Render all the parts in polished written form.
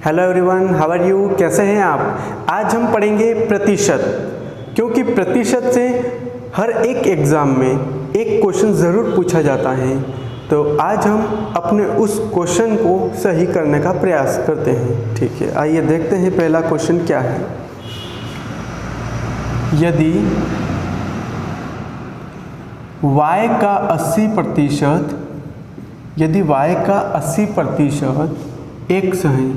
Hello everyone, how are you? कैसे हैं आप? आज हम पढ़ेंगे प्रतिशत, क्योंकि प्रतिशत से हर एक एग्ज़ाम में एक क्वेश्चन ज़रूर पूछा जाता है। तो आज हम अपने उस क्वेश्चन को सही करने का प्रयास करते हैं। ठीक है, आइए देखते हैं पहला क्वेश्चन क्या है। यदि y का 80%, यदि y का 80% x है,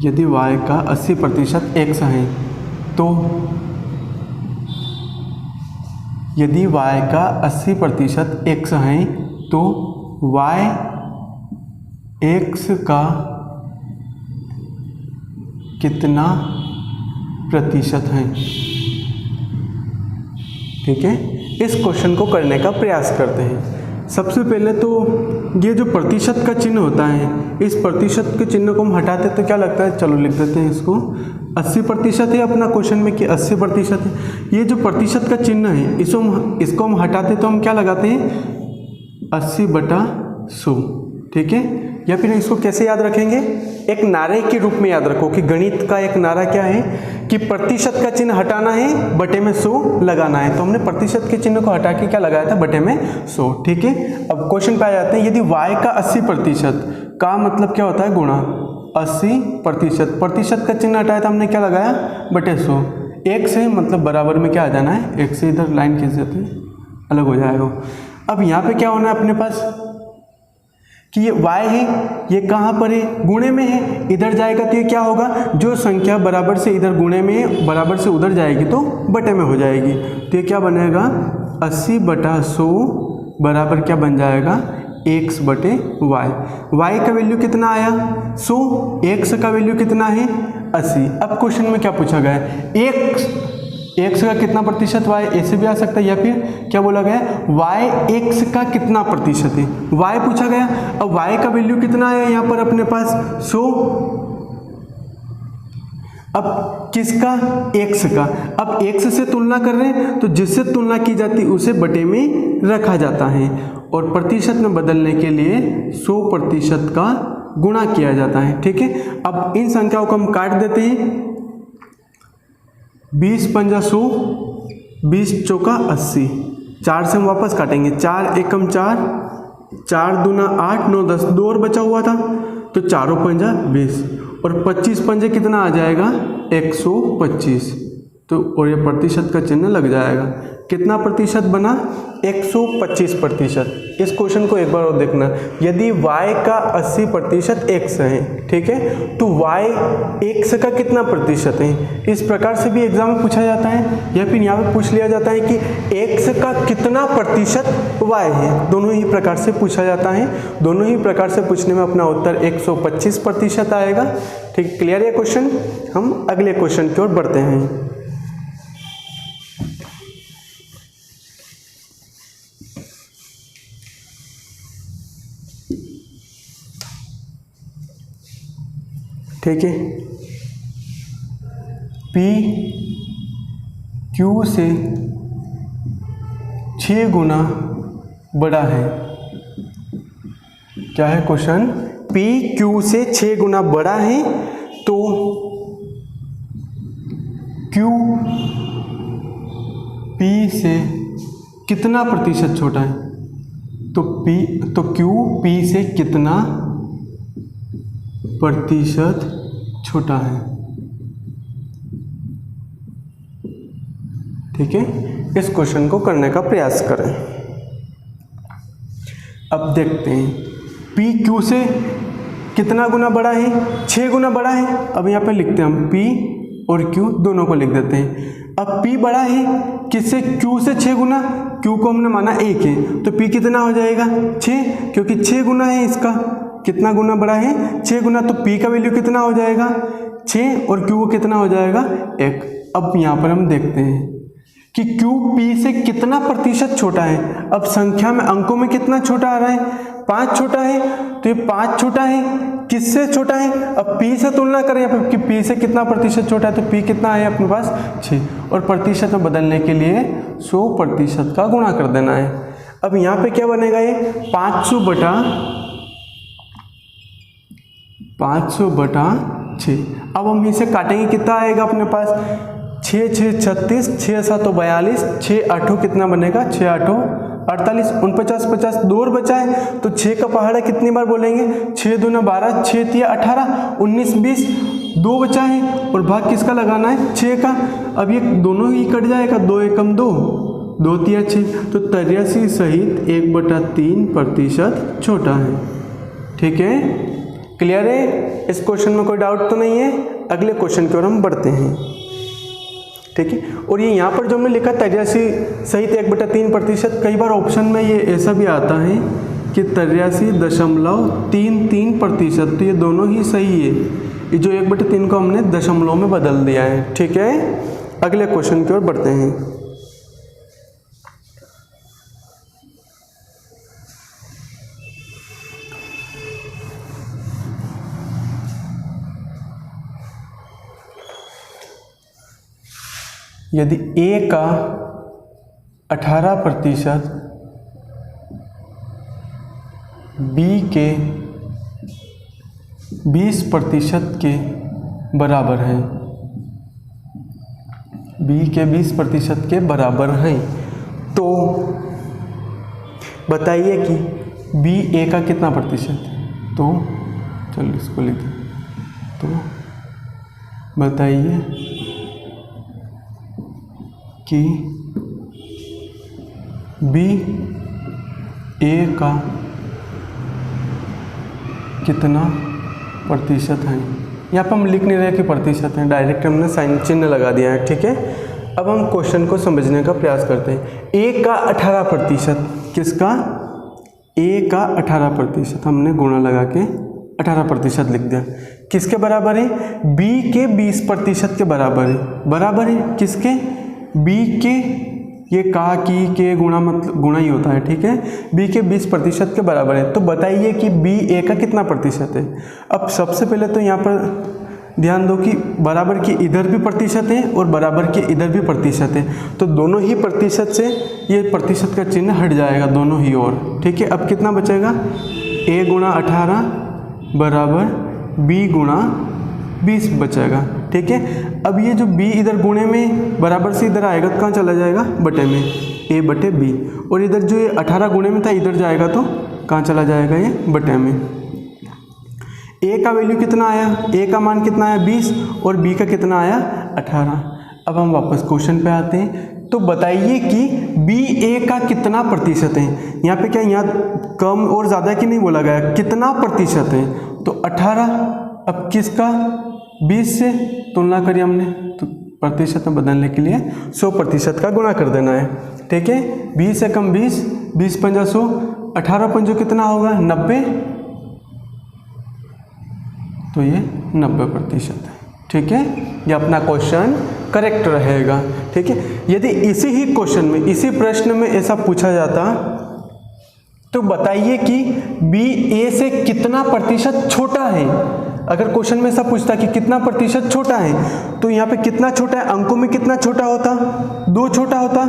यदि y का 80% x है, तो यदि y का 80% x है तो y x का कितना प्रतिशत है? ठीक है, इस क्वेश्चन को करने का प्रयास करते हैं। सबसे पहले तो ये जो प्रतिशत का चिन्ह होता है, इस प्रतिशत के चिन्ह को हम हटाते तो क्या लगता है, चलो लिख देते हैं इसको। 80% है अपना क्वेश्चन में कि 80% है। ये जो प्रतिशत का चिन्ह है इसको हम हटाते तो हम क्या लगाते हैं, 80/100। ठीक है, या फिर इसको कैसे याद रखेंगे, एक नारे के रूप में याद रखो कि गणित का एक नारा क्या है कि प्रतिशत का चिन्ह हटाना है, बटे में 100 लगाना है। तो हमने प्रतिशत के चिन्ह को हटा के क्या लगाया था, बटे में 100। ठीक है, अब क्वेश्चन पे आ जाते हैं। यदि y का 80% का मतलब क्या होता है, गुणा 80%। प्रतिशत का चिन्ह हटाया था हमने, क्या लगाया, बटे 100। एक से मतलब बराबर में क्या आ जाना है, एक से इधर लाइन खींच देते हैं, अलग हो जाएगा। अब यहाँ पे क्या होना है अपने पास कि ये y है, ये कहाँ पर है, गुणे में है, इधर जाएगा तो ये क्या होगा, जो संख्या बराबर से इधर गुणे में है, बराबर से उधर जाएगी तो बटे में हो जाएगी। तो ये क्या बनेगा, 80/100 बराबर क्या बन जाएगा, x/y। y का वैल्यू कितना आया, 100, x का वैल्यू कितना है, 80। अब क्वेश्चन में क्या पूछा गया है, x का कितना प्रतिशत y, ऐसे भी आ सकता है, या फिर क्या बोला गया, y x का कितना प्रतिशत है, y पूछा गया। अब y का वैल्यू कितना है यहाँ पर अपने पास, 100। अब किसका, x का। अब x से तुलना कर रहे हैं तो जिससे तुलना की जाती है उसे बटे में रखा जाता है, और प्रतिशत में बदलने के लिए 100% का गुणा किया जाता है। ठीक है, अब इन संख्याओं को हम काट देते हैं। 20×5 100, 20 चौका 80। 4 से हम वापस काटेंगे, 4 एकम 4, 4 दूना 8, 9 10, 2 और बचा हुआ था तो 4 पंजा 20, और 25 पंजे कितना आ जाएगा, 125। तो और ये प्रतिशत का चिन्ह लग जाएगा। कितना प्रतिशत बना, 125%। इस क्वेश्चन को एक बार और देखना। यदि y का 80% x है, ठीक है, तो y x का कितना प्रतिशत है, इस प्रकार से भी एग्जाम में पूछा जाता है, या फिर यहाँ पे पूछ लिया जाता है कि x का कितना प्रतिशत y है। दोनों ही प्रकार से पूछा जाता है, दोनों ही प्रकार से पूछने में अपना उत्तर 125% आएगा। ठीक, क्लियर है क्वेश्चन। हम अगले क्वेश्चन की ओर बढ़ते हैं। ठीक है, P Q से 6 गुना बड़ा है। क्या है क्वेश्चन, P Q से 6 गुना बड़ा है तो Q P से कितना प्रतिशत छोटा है, तो Q P से कितना प्रतिशत छोटा है। ठीक है, इस क्वेश्चन को करने का प्रयास करें। अब देखते हैं P Q से कितना गुना बड़ा है, 6 गुना बड़ा है। अब यहाँ पे लिखते हैं हम P और Q दोनों को लिख देते हैं। अब P बड़ा है किससे, Q से 6 गुना, Q को हमने माना 1 है तो P कितना हो जाएगा, 6, क्योंकि 6 गुना है इसका, कितना गुना बड़ा है, 6 गुना, तो P का वैल्यू कितना हो जाएगा, 6, और Q कितना हो जाएगा, 1। अब यहाँ पर हम देखते हैं कि Q P से कितना प्रतिशत छोटा है। अब संख्या में, अंकों में कितना छोटा आ रहा है, 5 छोटा है, तो ये 5 छोटा है, किससे छोटा है, अब P से तुलना करें यहाँ पे कि P से कितना प्रतिशत छोटा है, तो P कितना है अपने पास, 6, और प्रतिशत में बदलने के लिए 100% का गुणा कर देना है। अब यहाँ पे क्या बनेगा, ये 500 बटा 500/6। अब हम इसे काटेंगे, कितना आएगा अपने पास, 6 6 36, 6 7 42, 6 8 कितना बनेगा, 6 8 48, 49 50, 2 और बचा है तो 6 का पहाड़ा कितनी बार बोलेंगे, 6 दूना 12, 6 तिया 18, 19 20, 2 बचा है और भाग किसका लगाना है, 6 का। अब ये दोनों ही कट जाएगा, 2 एकम 2, 2 तिया 6, तो 83 सहित 1/3% छोटा है। ठीक है, क्लियर है? इस क्वेश्चन में कोई डाउट तो नहीं है? अगले क्वेश्चन की ओर हम बढ़ते हैं। ठीक है, और ये यहाँ पर जो हमने लिखा 83 सहित 1/3%, कई बार ऑप्शन में ये ऐसा भी आता है कि 83.33%, तो ये दोनों ही सही है। ये जो 1/3 को हमने दशमलव में बदल दिया है। ठीक है, अगले क्वेश्चन की ओर बढ़ते हैं। यदि a का 18% b के 20% के बराबर है, b के 20% के बराबर हैं, तो बताइए कि b a का कितना प्रतिशत है। तो चलो इसको लिखें, तो बताइए कि b a का कितना प्रतिशत है। यहाँ पर हम लिख नहीं रहे कि प्रतिशत है, डायरेक्ट हमने साइन चिन्ह लगा दिया है। ठीक है, अब हम क्वेश्चन को समझने का प्रयास करते हैं। a का 18%, किसका, a का 18%, हमने गुणा लगा के 18% लिख दिया। किसके बराबर है, b के 20% के बराबर है। बराबर है किसके, b के, ये का की के गुणा मतलब गुणा ही होता है। ठीक है, b के 20% के बराबर है। तो बताइए कि b a का कितना प्रतिशत है। अब सबसे पहले तो यहाँ पर ध्यान दो कि बराबर के इधर भी प्रतिशत है और बराबर के इधर भी प्रतिशत है, तो दोनों ही प्रतिशत से ये प्रतिशत का चिन्ह हट जाएगा दोनों ही ओर। ठीक है, अब कितना बचेगा, a गुणा 18 बराबर b गुणा 20 बचेगा। ठीक है, अब ये जो b इधर गुणे में बराबर से इधर आएगा तो कहाँ चला जाएगा, बटे में, a/b, और इधर जो ये 18 गुणे में था इधर जाएगा तो कहाँ चला जाएगा, ये बटे में। a का वैल्यू कितना आया, a का मान कितना आया 20 और b का कितना आया 18। अब हम वापस क्वेश्चन पे आते हैं, तो बताइए कि b a का कितना प्रतिशत है। यहाँ पे क्या, यहाँ कम और ज़्यादा की नहीं बोला गया, कितना प्रतिशत है, तो 18। अब किसका, 20 से तुलना करी हमने, तो प्रतिशत में बदलने के लिए 100% का गुणा कर देना है। ठीक है, 20 से कम 20, 20 पंजा 100, 18 पंजो कितना होगा 90, तो ये 90% है। ठीक है, ये अपना क्वेश्चन करेक्ट रहेगा। ठीक है, यदि इसी ही क्वेश्चन में, इसी प्रश्न में ऐसा पूछा जाता तो बताइए कि b a से कितना प्रतिशत छोटा है। अगर क्वेश्चन में ऐसा पूछता कि कितना प्रतिशत छोटा है, तो यहाँ पे कितना छोटा है, अंकों में कितना छोटा होता, 2 छोटा होता।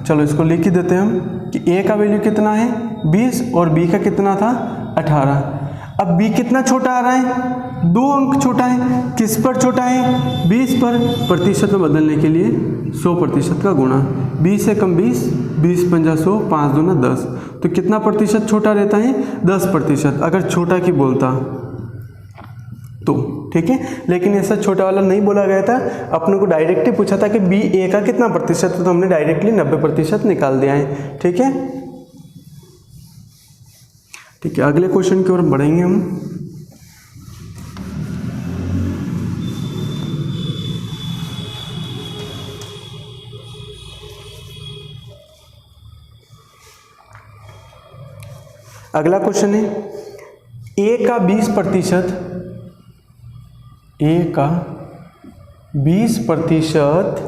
चलो इसको लिख ही देते हैं हम कि a का वैल्यू कितना है 20 और b का कितना था 18। अब b कितना छोटा आ रहा है, 2 अंक छोटा है। किस पर छोटा है, 20 पर। प्रतिशत में बदलने के लिए 100% का गुणा, 20 से कम 20, 20 पंजा 100, 5 दूना 10, तो कितना प्रतिशत छोटा रहता है, 10%। अगर छोटा की बोलता तो ठीक है, लेकिन ऐसा छोटा वाला नहीं बोला गया था, अपने को डायरेक्टली पूछा था कि b a का कितना प्रतिशत है, तो हमने डायरेक्टली 90% निकाल दिया है। ठीक है, ठीक है, अगले क्वेश्चन की ओर बढ़ेंगे हम। अगला क्वेश्चन है, a का 20%, a का 20%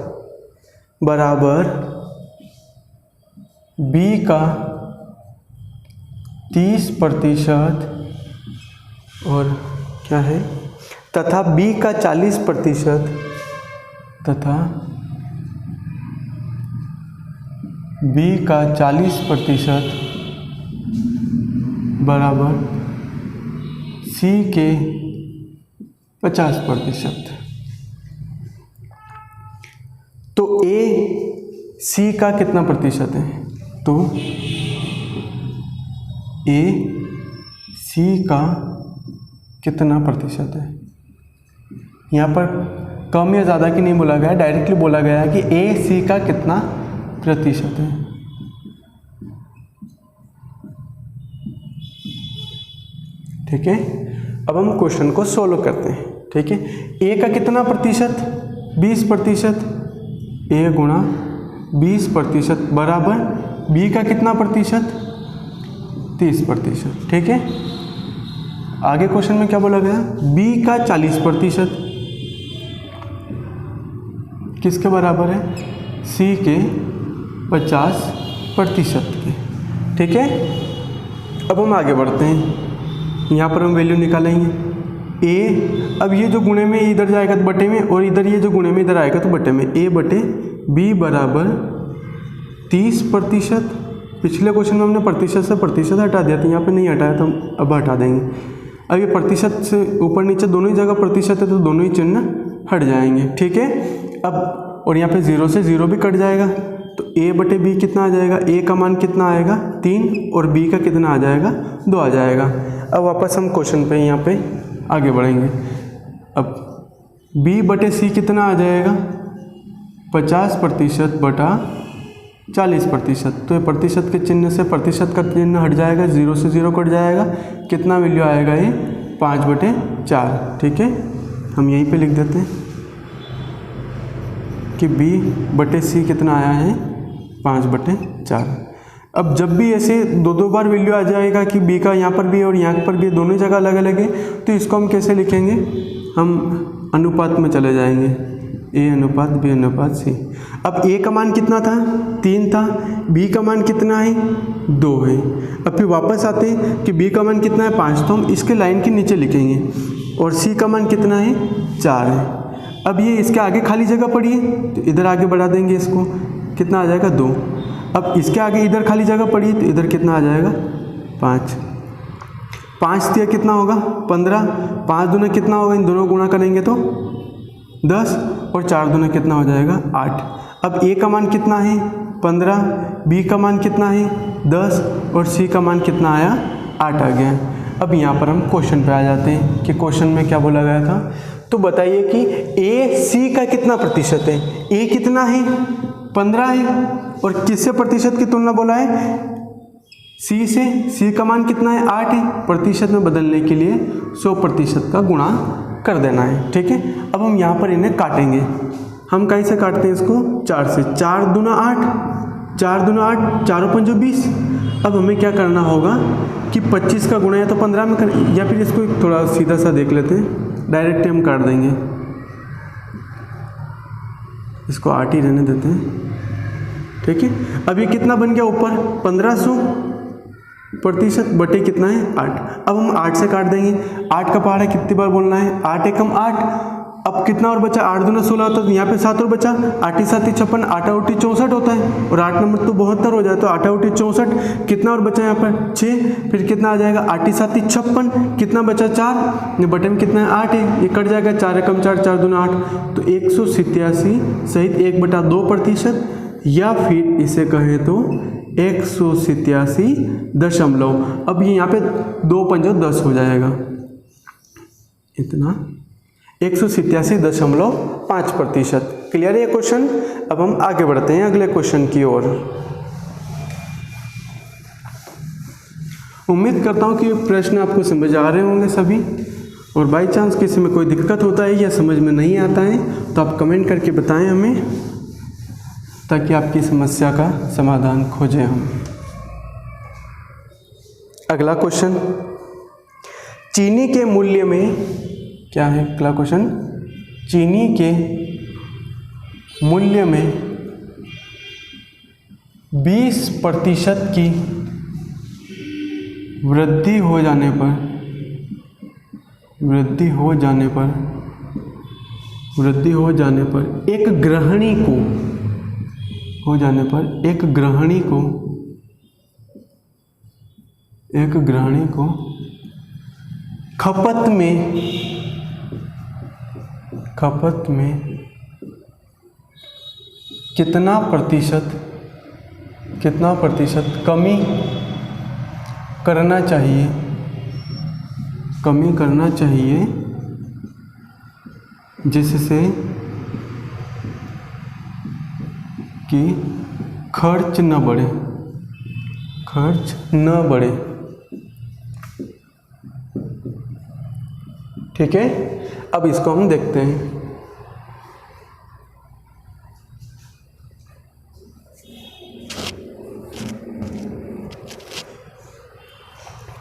बराबर b का 30% और क्या है, तथा b का 40% तथा b का 40% बराबर c के 50%। तो ए सी का कितना प्रतिशत है? तो ए सी का कितना प्रतिशत है? यहाँ पर कम या ज़्यादा की नहीं बोला गया, डायरेक्टली बोला गया है कि ए सी का कितना प्रतिशत है। ठीक है, अब हम क्वेश्चन को सोल्व करते हैं। ठीक है, ए का कितना प्रतिशत? 20%। ए गुणा 20% बराबर बी का कितना प्रतिशत? 30%। ठीक है, आगे क्वेश्चन में क्या बोला गया? बी का 40% किसके बराबर है? सी के 50% के। ठीक है, अब हम आगे बढ़ते हैं। यहाँ पर हम वैल्यू निकालेंगे। ए, अब ये जो गुणे में इधर जाएगा तो बटे में, और इधर ये जो गुणे में इधर आएगा तो बटे में। ए बटे बी बराबर 30%। पिछले क्वेश्चन में हमने प्रतिशत से प्रतिशत हटा दिया था, यहाँ पे नहीं हटाया तो हम अब हटा देंगे। अब ये प्रतिशत से ऊपर नीचे दोनों ही जगह प्रतिशत है तो दोनों ही चिन्ह हट जाएंगे। ठीक है, अब और यहाँ पे 0 से 0 भी कट जाएगा तो a बटे बी कितना आ जाएगा? a का मान कितना आएगा? 3, और b का कितना आ जाएगा? 2 आ जाएगा। अब वापस हम क्वेश्चन पे यहाँ पे आगे बढ़ेंगे। अब b बटे c कितना आ जाएगा? 50% बटा 40%। तो ये प्रतिशत के चिन्ह से प्रतिशत का चिन्ह हट जाएगा, 0 से 0 कट जाएगा। कितना वैल्यू आएगा? ये 5/4। ठीक है, हम यहीं पे लिख देते हैं कि b बटे c कितना आया है? 5/4। अब जब भी ऐसे दो बार वैल्यू आ जाएगा कि b का यहाँ पर भी और यहाँ पर भी दोनों जगह अलग अलग है, तो इसको हम कैसे लिखेंगे? हम अनुपात में चले जाएंगे, a अनुपात b अनुपात c। अब a का मान कितना था? 3 था। b का मान कितना है? 2 है। अब फिर वापस आते हैं कि b का मान कितना है? 5, तो हम इसके लाइन के नीचे लिखेंगे। और c का मान कितना है? 4 है। अब ये इसके आगे खाली जगह पड़ी है तो इधर आगे बढ़ा देंगे इसको, कितना आ जाएगा? 2। अब इसके आगे इधर खाली जगह पड़ी है तो इधर कितना आ जाएगा? 5। 5 दिया कितना होगा? 15। 5 दूना कितना होगा? इन दोनों गुणा करेंगे तो 10, और 4 दूना कितना हो जाएगा? 8। अब a का मान कितना है? 15, b का मान कितना है? 10, और c का मान कितना आया? 8 आ गया। अब यहाँ पर हम क्वेश्चन पे आ जाते हैं कि क्वेश्चन में क्या बोला गया था। तो बताइए कि ए सी का कितना प्रतिशत है? ए कितना है? 15 है। और किससे प्रतिशत की तुलना बोला है? सी से। सी का मान कितना है? 8 है। प्रतिशत में बदलने के लिए 100% का गुणा कर देना है। ठीक है, अब हम यहाँ पर इन्हें काटेंगे। हम कहीं से काटते हैं इसको? 4 से। 4 दूना 8, 4 दूना 8, 4 और 5 20। अब हमें क्या करना होगा कि 25 का गुणा या तो 15 में कर, या फिर इसको थोड़ा सीधा सा देख लेते हैं, डायरेक्ट हम काट देंगे। इसको 8 ही रहने देते हैं। ठीक है, अब ये कितना बन गया? ऊपर 1500% बटे कितना है? 8। अब हम 8 से काट देंगे। 8 का पहाड़ा कितनी बार बोलना है? 8 एकम 8। अब कितना और बचा? 8 दूना 16 होता है तो यहाँ पे 7 और बचा। 8 7 56, 8 8 64 होता है, और 8 नंबर तो 72 हो जाए तो 8 8 64। कितना और बचा यहाँ पर? 6। फिर कितना आ जाएगा? 8 7 56, कितना बचा? 4। बटे में कितना है? 8 है, ये कट जाएगा। 4 एकम 4, 4 दूना 8, तो 187 सहित 1/2%, या फिर इसे कहें तो 187 अब ये यहाँ पे 2 पंजो 10 हो जाएगा, इतना 187.5%। क्लियर है ये क्वेश्चन? अब हम आगे बढ़ते हैं अगले क्वेश्चन की ओर। उम्मीद करता हूँ कि प्रश्न आपको समझ आ रहे होंगे सभी, और बाई चांस किसी में कोई दिक्कत होता है या समझ में नहीं आता है तो आप कमेंट करके बताएं हमें, ताकि आपकी समस्या का समाधान खोजें हम। अगला क्वेश्चन, चीनी के मूल्य में क्या है? अगला क्वेश्चन, चीनी के मूल्य में 20% की वृद्धि हो जाने पर एक खपत खपत में कितना प्रतिशत कमी करना चाहिए जिससे कि खर्च न बढ़े। ठीक है, अब इसको हम देखते हैं।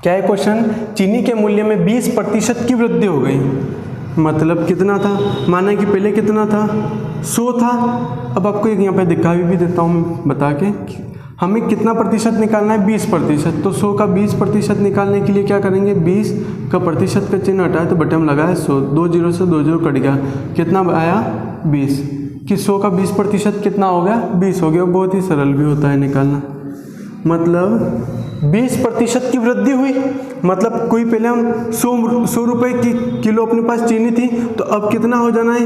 क्या है क्वेश्चन? चीनी के मूल्य में 20% की वृद्धि हो गई। मतलब कितना था? माना कि पहले कितना था? 100 था। अब आपको एक यहाँ पे दिखा भी देता हूँ मैं बता के, हमें कितना प्रतिशत निकालना है? 20%। तो 100 का 20% निकालने के लिए क्या करेंगे? 20 का प्रतिशत का चिन्ह हटाए तो बटे में लगाया 100, 2 0 से 2 0 कट गया, कितना आया? 20। कि 100 का 20% कितना हो गया? 20 हो गया। बहुत ही सरल भी होता है निकालना। मतलब 20% की वृद्धि हुई। मतलब कोई पहले हम 100 रुपये की किलो अपने पास चीनी थी, तो अब कितना हो जाना है?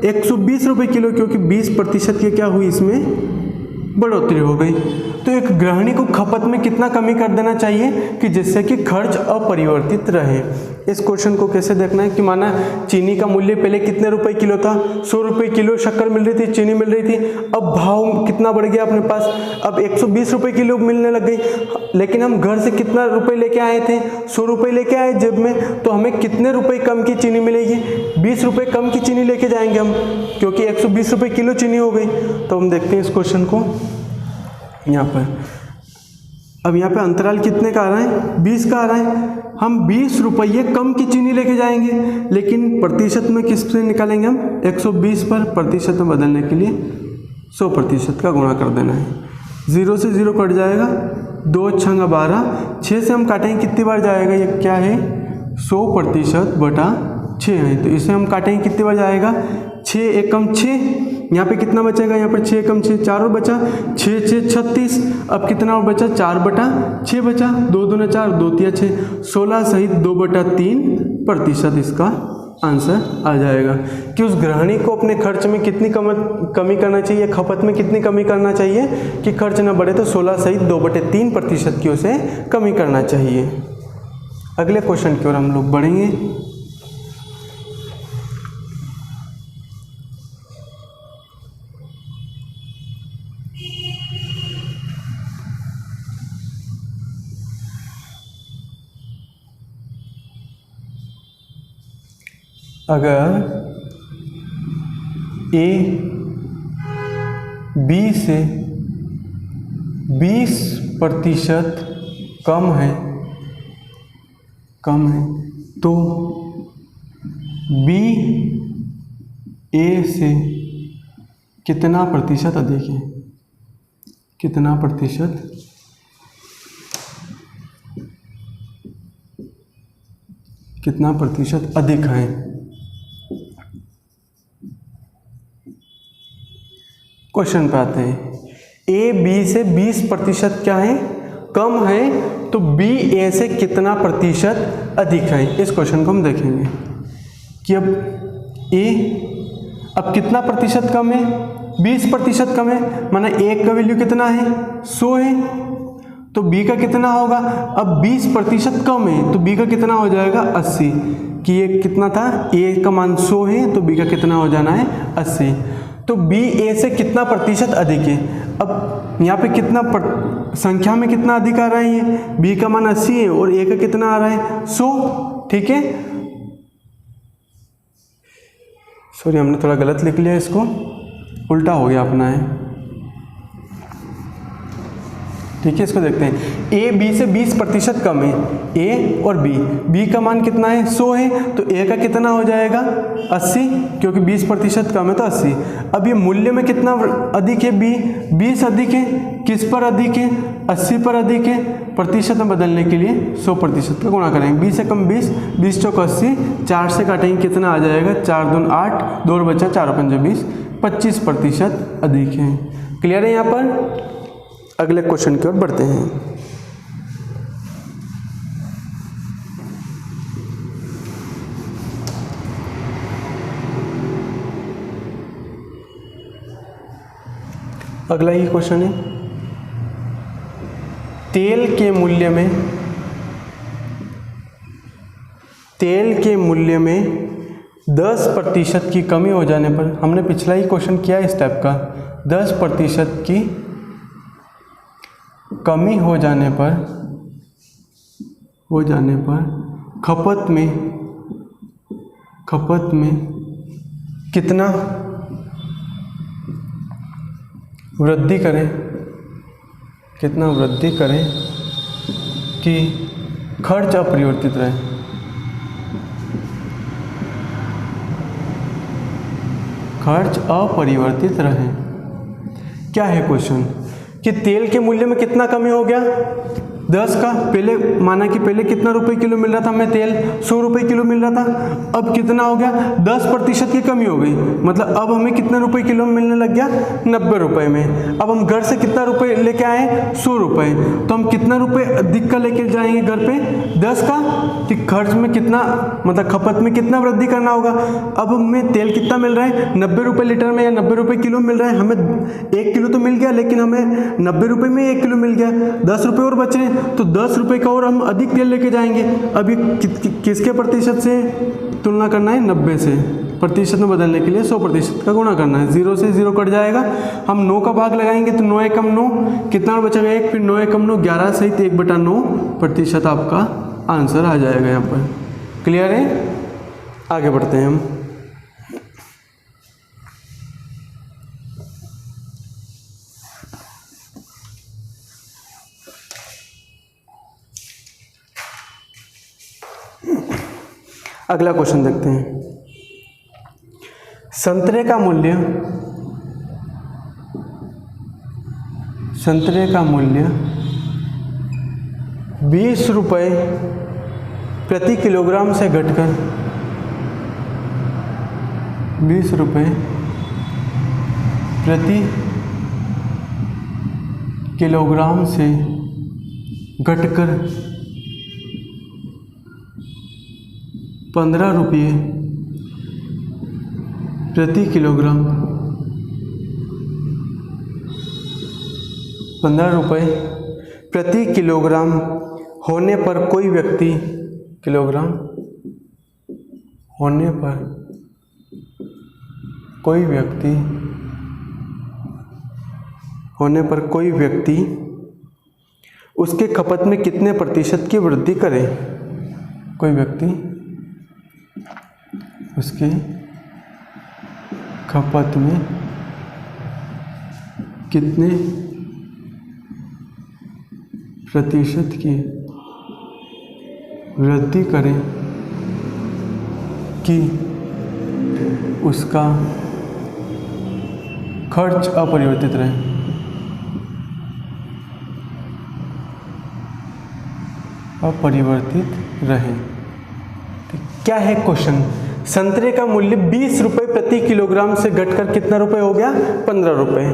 120 रुपये किलो, क्योंकि 20% की क्या हुई? इसमें बढ़ोतरी हो गई। तो एक गृहिणी को खपत में कितना कमी कर देना चाहिए कि जिससे कि खर्च अपरिवर्तित रहे। इस क्वेश्चन को कैसे देखना है कि माना चीनी का मूल्य पहले कितने रुपए किलो था? 100 रुपये किलो शक्कर मिल रही थी, चीनी मिल रही थी। अब भाव कितना बढ़ गया अपने पास? अब 120 रुपये किलो मिलने लग गई। लेकिन हम घर से कितना रुपये लेके आए थे? 100 रुपये लेके आए जेब में, तो हमें कितने रुपये कम की चीनी मिलेगी? 20 रुपये कम की चीनी लेके जाएंगे हम, क्योंकि 120 रुपये किलो चीनी हो गई। तो हम देखते हैं इस क्वेश्चन को यहाँ पर। अब यहाँ पे अंतराल कितने का आ रहा है? 20 का आ रहा है। हम 20 रुपये कम की चीनी लेके जाएंगे, लेकिन प्रतिशत में किस से निकालेंगे हम? 120 पर प्रतिशत में बदलने के लिए 100% का गुणा कर देना है। 0 से 0 कट जाएगा, 2 छंग 12, 6 से हम काटेंगे कितनी बार जाएगा? ये क्या है? 100% बटा 6 है, तो इसे हम काटेंगे कितनी बार जाएगा? 6 एकम 6। यहाँ पे कितना बचेगा? यहाँ पर 6 एकम 6, 4 और बचा, 6 6 36। अब कितना और बचा? 4 बटा 6 बचा, 2 दूना 4, 2 तिया 6, 16 सहित 2/3% इसका आंसर आ जाएगा। कि उस गृहिणी को अपने खर्च में कितनी कमी करना चाहिए, खपत में कितनी कमी करना चाहिए कि खर्च न बढ़े? तो 16 सहित 2/3% की उसे कमी करना चाहिए। अगले क्वेश्चन की ओर हम लोग बढ़ेंगे। अगर ए बी से 20% कम है तो बी ए से कितना प्रतिशत अधिक है? कितना प्रतिशत अधिक है? क्वेश्चन पे आते हैं। ए बी से 20% क्या है? कम है, तो बी ए से कितना प्रतिशत अधिक है? इस क्वेश्चन को हम देखेंगे कि अब ए अब कितना प्रतिशत कम है? 20% कम है, माना ए का वैल्यू कितना है? 100 है, तो बी का कितना होगा? अब 20% कम है, तो बी का कितना हो जाएगा? 80। कि ये कितना था? ए का मान 100 है, तो बी का कितना हो जाना है? 80। तो बी ए से कितना प्रतिशत अधिक है? अब यहाँ पे कितना संख्या में कितना अधिक आ रहा है? ये बी का मान 80 है और ए का कितना आ रहा है? 100। ठीक है, सॉरी हमने थोड़ा गलत लिख लिया, इसको उल्टा हो गया अपना है। ठीक है, इसको देखते हैं। ए बी से 20% कम है, ए और बी का मान कितना है? 100 है, तो ए का कितना हो जाएगा? 80, क्योंकि 20% कम है तो 80। अब ये मूल्य में कितना अधिक है? बी 20 अधिक है। किस पर अधिक है? 80 पर अधिक है। प्रतिशत में बदलने के लिए 100% का गुणा करेंगे। 20 से कम 20, 20 चौक 80, 4 से काटेंगे कितना आ जाएगा? 4 दून 8, 2 और बचा 4 पंजे 20, 25% अधिक है। क्लियर है यहाँ पर? अगले क्वेश्चन की ओर बढ़ते हैं। अगला ही क्वेश्चन है, तेल के मूल्य में 10% की कमी हो जाने पर, हमने पिछला ही क्वेश्चन किया इस टाइप का, 10% की कमी हो जाने पर खपत में कितना वृद्धि करें कि खर्च अपरिवर्तित रहे। क्या है क्वेश्चन कि तेल के मूल्य में कितना कमी हो गया, 10 का, पहले माना कि पहले कितना रुपए किलो मिल रहा था हमें तेल, 100 रुपए किलो मिल रहा था, अब कितना हो गया, 10% की कमी हो गई, मतलब अब हमें कितने रुपए किलो मिलने लग गया, 90 रुपए में। अब हम घर से कितना रुपए लेके आए, 100 रुपए, तो हम कितना रुपए अधिक का लेके जाएंगे घर पे, 10 का, कि खर्च में कितना, मतलब खपत में कितना वृद्धि करना होगा। अब हमें तेल कितना मिल रहा है, 90 रुपए लीटर में या 90 रुपए किलो मिल रहा है, हमें 1 किलो तो मिल गया, लेकिन हमें 90 रुपए में 1 किलो मिल गया, 10 रुपए और बच रहे हैं, तो 10 रुपए का और हम अधिक तेल लेके जाएंगे। अब ये किसके प्रतिशत से तुलना करना है, 90 से, प्रतिशत में बदलने के लिए 100% का गुणा करना है, 0 से 0 कट जाएगा, हम 9 का भाग लगाएंगे तो 9 एकम 9, कितना और बचेगा 1, फिर 9 एकम 9, 11 सहित 1/9% आपका आंसर आ जाएगा यहाँ पर। क्लियर है, आगे बढ़ते हैं हम। अगला क्वेश्चन देखते हैं, संतरे का मूल्य 20 रुपए प्रति किलोग्राम से घटकर 20 रुपए प्रति किलोग्राम से घटकर 15 रुपये प्रति किलोग्राम, 15 रुपये प्रति किलोग्राम होने पर कोई व्यक्ति, उसके खपत में कितने प्रतिशत की वृद्धि करे, कोई व्यक्ति उसके खपत में कितने प्रतिशत की वृद्धि करें कि उसका खर्च अपरिवर्तित रहे। तो क्या है क्वेश्चन, संतरे का मूल्य 20 रुपए प्रति किलोग्राम से घटकर कितना रुपए हो गया, 15 रुपए।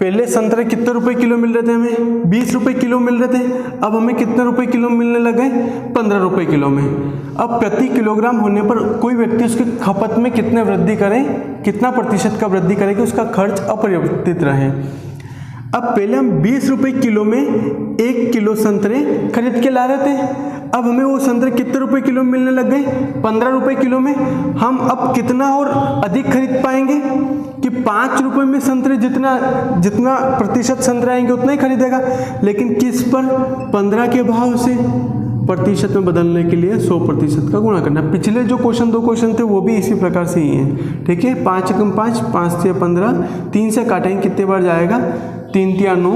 पहले संतरे कितने रुपए किलो मिल रहे थे, हमें 20 रुपए किलो मिल रहे थे, अब हमें कितने रुपए किलो मिलने लगे, 15 रुपए किलो में। अब प्रति किलोग्राम होने पर कोई व्यक्ति उसके खपत में कितने वृद्धि करे, कितना प्रतिशत का वृद्धि करे कि उसका खर्च अपरिवर्तित रहे। अब पहले हम 20 रुपए किलो में 1 किलो संतरे खरीद के ला रहे थे, अब हमें वो संतरे कितने रुपए किलो मिलने लग गए, 15 रुपए किलो में। हम अब कितना और अधिक खरीद पाएंगे कि 5 रुपए में संतरे जितना प्रतिशत संतरे आएंगे उतना ही खरीदेगा, लेकिन किस पर, 15 के भाव से प्रतिशत में बदलने के लिए 100% का गुणा करना। पिछले जो दो क्वेश्चन थे वो भी इसी प्रकार से ही हैं, ठीक है। 5 एकम 5, 5 से 15, 3 से काटेंगे कितने बार जाएगा, 3 तिया 9,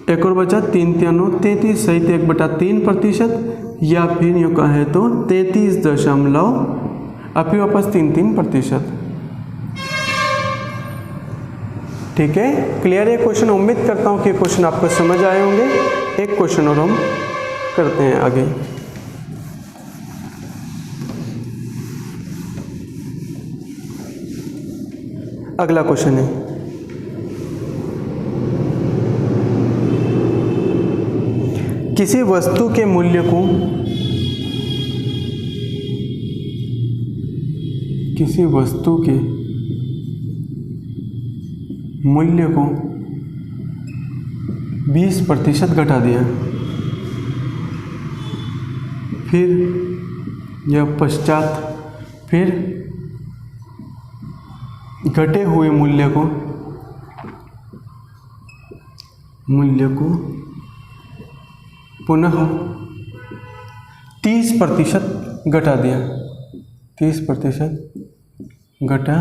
एक और बचा 3 तिया 9, 33 सहित 1/3%, या फिर यूँ कहे तो 33 अब फिर वापस 3%। ठीक है, क्लियर है क्वेश्चन। उम्मीद करता हूँ कि क्वेश्चन आपको समझ आए होंगे। एक क्वेश्चन और हम करते हैं आगे। अगला क्वेश्चन है, किसी वस्तु के मूल्य को 20% घटा दिया, फिर यह पश्चात फिर घटे हुए मूल्य को पुनः 30% घटा दिया, 30% घटा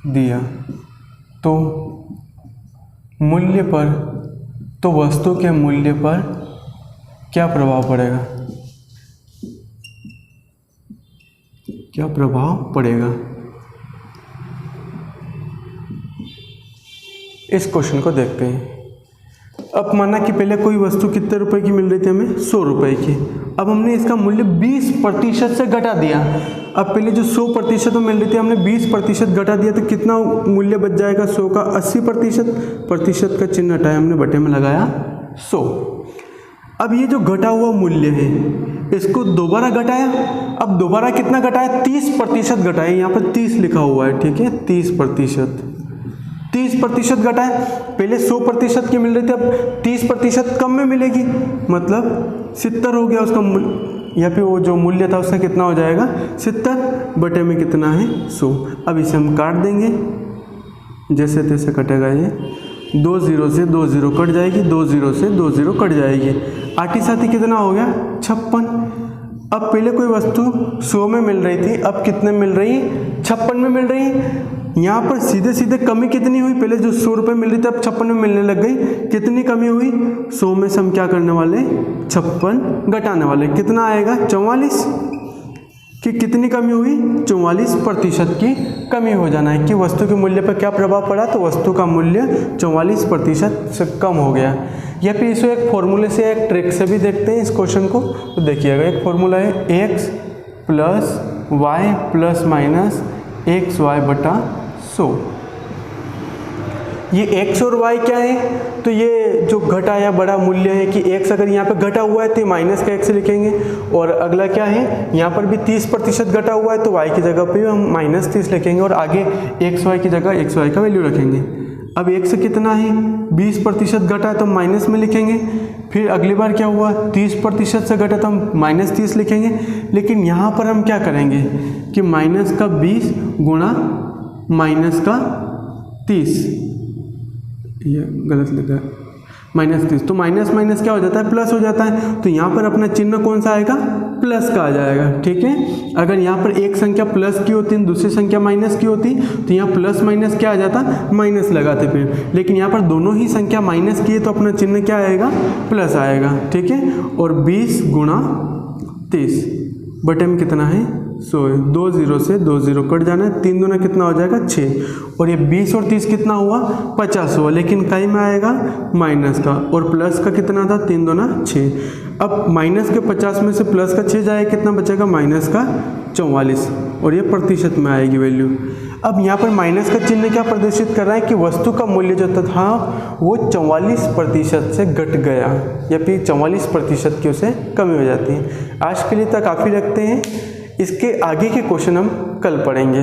दिया तो मूल्य पर, तो वस्तु के मूल्य पर क्या प्रभाव पड़ेगा, क्या प्रभाव पड़ेगा। इस क्वेश्चन को देखते हैं। अब माना कि पहले कोई वस्तु कितने रुपए की मिल रही थी हमें, 100 रुपए की। अब हमने इसका मूल्य 20% से घटा दिया। अब पहले जो 100% मिल रही थी हमने 20% घटा दिया, तो कितना मूल्य बच जाएगा 100 का, 80%। प्रतिशत का चिन्ह हटाया हमने, बटे में लगाया 100। अब ये जो घटा हुआ मूल्य है इसको दोबारा घटाया। अब दोबारा कितना घटाया, 30% घटाया। यहाँ पर 30 लिखा हुआ है, ठीक है, 30% घटाया। पहले 100% की मिल रही थी, अब 30% कम में मिलेगी, मतलब 70 हो गया उसका मूल्य। या फिर वो जो मूल्य था उसका कितना हो जाएगा 70, बटे में कितना है 100। अब इसे हम काट देंगे, जैसे तैसे कटेगा ये, 2 0 से 2 0 कट जाएगी, 2 0 से 2 0 कट जाएगी। आठी साथी कितना हो गया 56। अब पहले कोई वस्तु 100 में मिल रही थी, अब कितने मिल रही, 56 में मिल रही। यहाँ पर सीधे सीधे कमी कितनी हुई, पहले जो 100 रुपये मिल रही थी अब 56 में मिलने लग गई। कितनी कमी हुई, 100 में से हम क्या करने वाले, 56 घटाने वाले। कितना आएगा 44। कि कितनी कमी हुई, 44% की कमी हो जाना है। कि वस्तु के मूल्य पर क्या प्रभाव पड़ा, तो वस्तु का मूल्य 44% से कम हो गया। या फिर इसको एक फॉर्मूले से, एक ट्रिक से भी देखते हैं इस क्वेश्चन को। तो देखिएगा, एक फॉर्मूला है x plus y plus minus x y बटा 100। ये x और y क्या है, तो ये जो घटा या बड़ा मूल्य है कि x अगर यहाँ पे घटा हुआ है तो माइनस का x लिखेंगे। और अगला क्या है, यहाँ पर भी 30% घटा हुआ है तो y की जगह पे हम -30 लिखेंगे, और आगे xy की जगह xy का वैल्यू रखेंगे। अब x कितना है, 20% घटा है तो माइनस में लिखेंगे। फिर अगली बार क्या हुआ, 30% से घटा तो हम -30 लिखेंगे। लेकिन यहाँ पर हम क्या करेंगे कि माइनस का 20 गुणा माइनस का 30, ये गलत लिखा है, -30, तो माइनस माइनस क्या हो जाता है, प्लस हो जाता है। तो यहाँ पर अपना चिन्ह कौन सा आएगा, प्लस का आ जाएगा, ठीक है। अगर यहाँ पर एक संख्या प्लस की होती, दूसरी संख्या माइनस की होती, तो यहाँ प्लस माइनस क्या आ जाता, माइनस लगाते फिर। लेकिन यहाँ पर दोनों ही संख्या माइनस की है तो अपना चिन्ह क्या आएगा, प्लस आएगा, ठीक है। और 20 गुणा 30 बटे में कितना है 100 है। 2 0 से 2 0 कट जाना है, 3 दूना कितना हो जाएगा 6। और ये 20 और 30 कितना हुआ 50 हुआ, लेकिन कई में आएगा माइनस का, और प्लस का कितना था 3 दूना 6। अब माइनस के 50 में से प्लस का 6 जाए, कितना बचेगा माइनस का 44, और ये प्रतिशत में आएगी वैल्यू। अब यहाँ पर माइनस का चिन्ह क्या प्रदर्शित कर रहा है कि वस्तु का मूल्य जो था वो 44% से घट गया, या फिर 44% की उसे कमी हो जाती है। आज के लिए तक काफ़ी रखते हैं, इसके आगे के क्वेश्चन हम कल पढ़ेंगे।